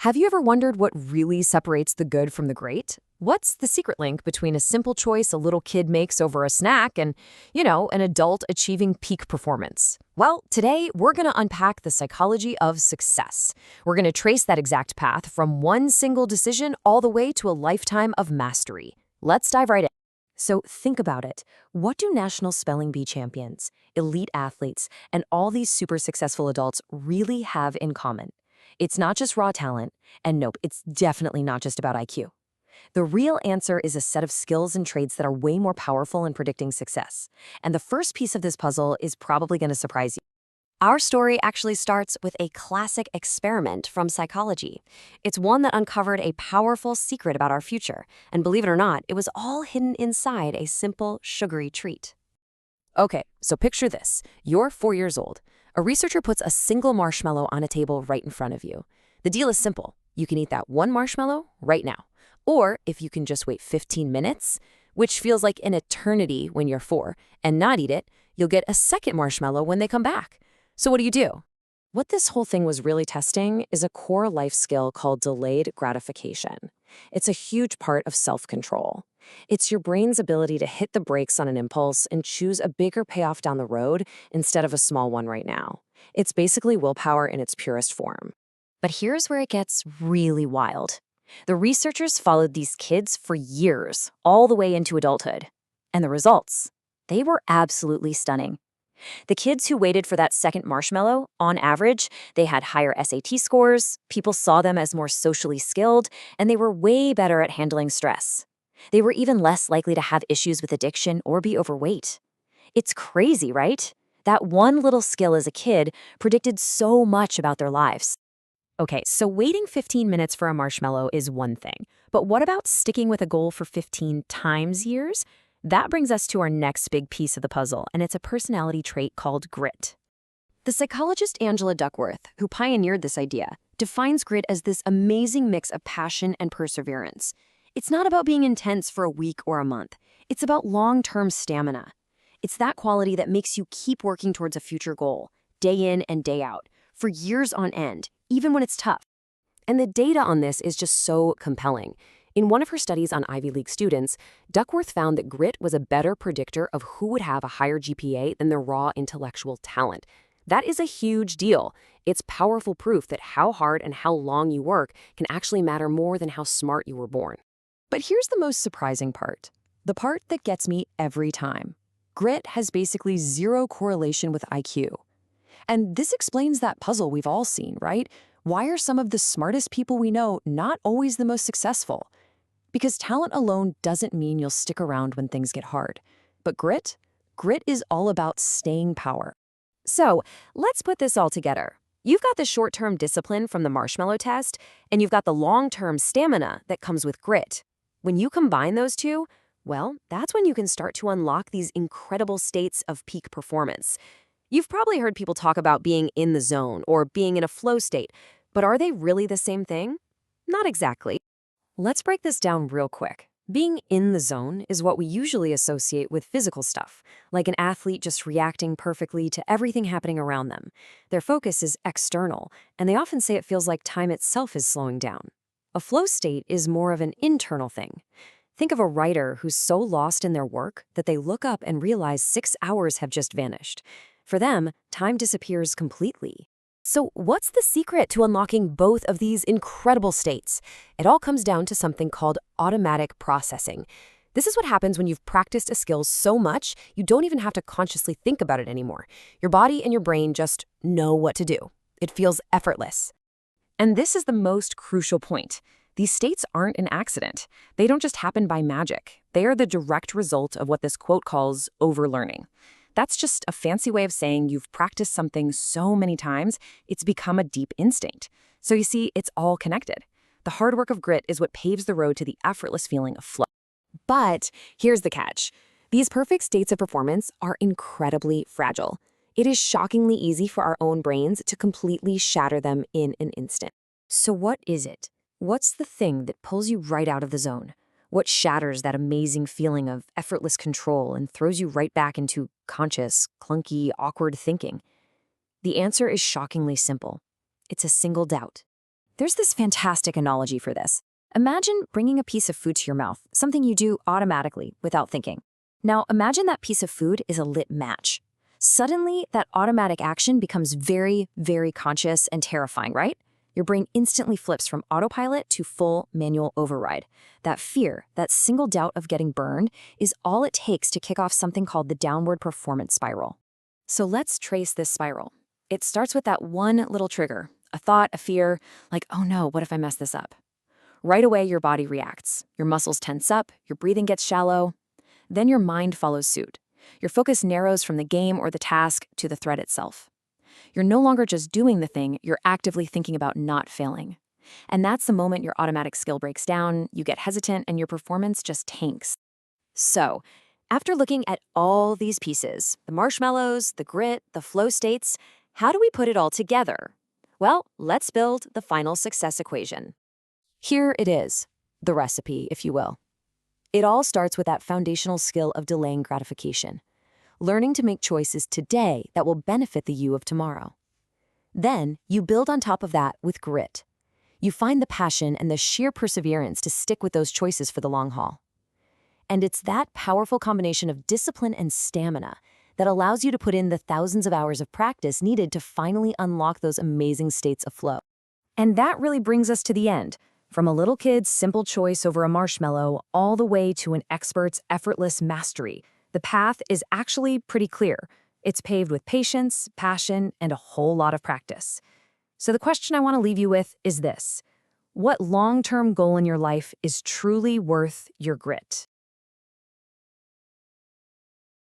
Have you ever wondered what really separates the good from the great? What's the secret link between a simple choice a little kid makes over a snack and, an adult achieving peak performance? Well, today we're going to unpack the psychology of success. We're going to trace that exact path from one single decision all the way to a lifetime of mastery. Let's dive right in. So think about it. What do national spelling bee champions, elite athletes, and all these super successful adults really have in common? It's not just raw talent, and nope, it's definitely not just about IQ. The real answer is a set of skills and traits that are way more powerful in predicting success. And the first piece of this puzzle is probably going to surprise you. Our story actually starts with a classic experiment from psychology. It's one that uncovered a powerful secret about our future. And believe it or not, it was all hidden inside a simple, sugary treat. Okay, so picture this. You're 4 years old. A researcher puts a single marshmallow on a table right in front of you. The deal is simple. You can eat that one marshmallow right now. Or if you can just wait 15 minutes, which feels like an eternity when you're 4, and not eat it, you'll get a second marshmallow when they come back. So what do? What this whole thing was really testing is a core life skill called delayed gratification. It's a huge part of self-control. It's your brain's ability to hit the brakes on an impulse and choose a bigger payoff down the road instead of a small one right now. It's basically willpower in its purest form. But here's where it gets really wild. The researchers followed these kids for years, all the way into adulthood. And the results? They were absolutely stunning. The kids who waited for that second marshmallow, on average, they had higher SAT scores, people saw them as more socially skilled, and they were way better at handling stress. They were even less likely to have issues with addiction or be overweight. It's crazy, right? That one little skill as a kid predicted so much about their lives. Okay, so waiting 15 minutes for a marshmallow is one thing, but what about sticking with a goal for 15 times years? That brings us to our next big piece of the puzzle, and it's a personality trait called grit. The psychologist Angela Duckworth, who pioneered this idea, defines grit as this amazing mix of passion and perseverance. It's not about being intense for a week or a month. It's about long-term stamina. It's that quality that makes you keep working towards a future goal, day in and day out, for years on end, even when it's tough. And the data on this is just so compelling. In one of her studies on Ivy League students, Duckworth found that grit was a better predictor of who would have a higher GPA than their raw intellectual talent. That is a huge deal. It's powerful proof that how hard and how long you work can actually matter more than how smart you were born. But here's the most surprising part. The part that gets me every time. Grit has basically zero correlation with IQ. And this explains that puzzle we've all seen, right? Why are some of the smartest people we know not always the most successful? Because talent alone doesn't mean you'll stick around when things get hard. But grit is all about staying power. So let's put this all together. You've got the short-term discipline from the marshmallow test, and you've got the long-term stamina that comes with grit. When you combine those two, well, that's when you can start to unlock these incredible states of peak performance. You've probably heard people talk about being in the zone or being in a flow state, but are they really the same thing? Not exactly. Let's break this down real quick. Being in the zone is what we usually associate with physical stuff, like an athlete just reacting perfectly to everything happening around them. Their focus is external, and they often say it feels like time itself is slowing down. A flow state is more of an internal thing. Think of a writer who's so lost in their work that they look up and realize 6 hours have just vanished. For them, time disappears completely. So what's the secret to unlocking both of these incredible states? It all comes down to something called automatic processing. This is what happens when you've practiced a skill so much, you don't even have to consciously think about it anymore. Your body and your brain just know what to do. It feels effortless. And this is the most crucial point. These states aren't an accident. They don't just happen by magic. They are the direct result of what this quote calls overlearning. That's just a fancy way of saying you've practiced something so many times, it's become a deep instinct. So you see, it's all connected. The hard work of grit is what paves the road to the effortless feeling of flow. But here's the catch. These perfect states of performance are incredibly fragile. It is shockingly easy for our own brains to completely shatter them in an instant. So what is it? What's the thing that pulls you right out of the zone? What shatters that amazing feeling of effortless control and throws you right back into conscious, clunky, awkward thinking? The answer is shockingly simple. It's a single doubt. There's this fantastic analogy for this. Imagine bringing a piece of food to your mouth, something you do automatically without thinking. Now, imagine that piece of food is a lit match. Suddenly, that automatic action becomes very, very conscious and terrifying, right? Your brain instantly flips from autopilot to full manual override. That fear, that single doubt of getting burned, is all it takes to kick off something called the downward performance spiral. So let's trace this spiral. It starts with that one little trigger, a thought, a fear, like, oh no, what if I mess this up? Right away, your body reacts. Your muscles tense up, your breathing gets shallow. Then your mind follows suit. Your focus narrows from the game or the task to the threat itself. You're no longer just doing the thing, you're actively thinking about not failing. And that's the moment your automatic skill breaks down, you get hesitant, and your performance just tanks. So, after looking at all these pieces, the marshmallows, the grit, the flow states, how do we put it all together? Well, let's build the final success equation. Here it is, the recipe, if you will. It all starts with that foundational skill of delaying gratification, learning to make choices today that will benefit the you of tomorrow. Then, you build on top of that with grit. You find the passion and the sheer perseverance to stick with those choices for the long haul. And it's that powerful combination of discipline and stamina that allows you to put in the thousands of hours of practice needed to finally unlock those amazing states of flow. And that really brings us to the end, from a little kid's simple choice over a marshmallow all the way to an expert's effortless mastery. The path is actually pretty clear. It's paved with patience, passion, and a whole lot of practice. So the question I want to leave you with is this: what long-term goal in your life is truly worth your grit?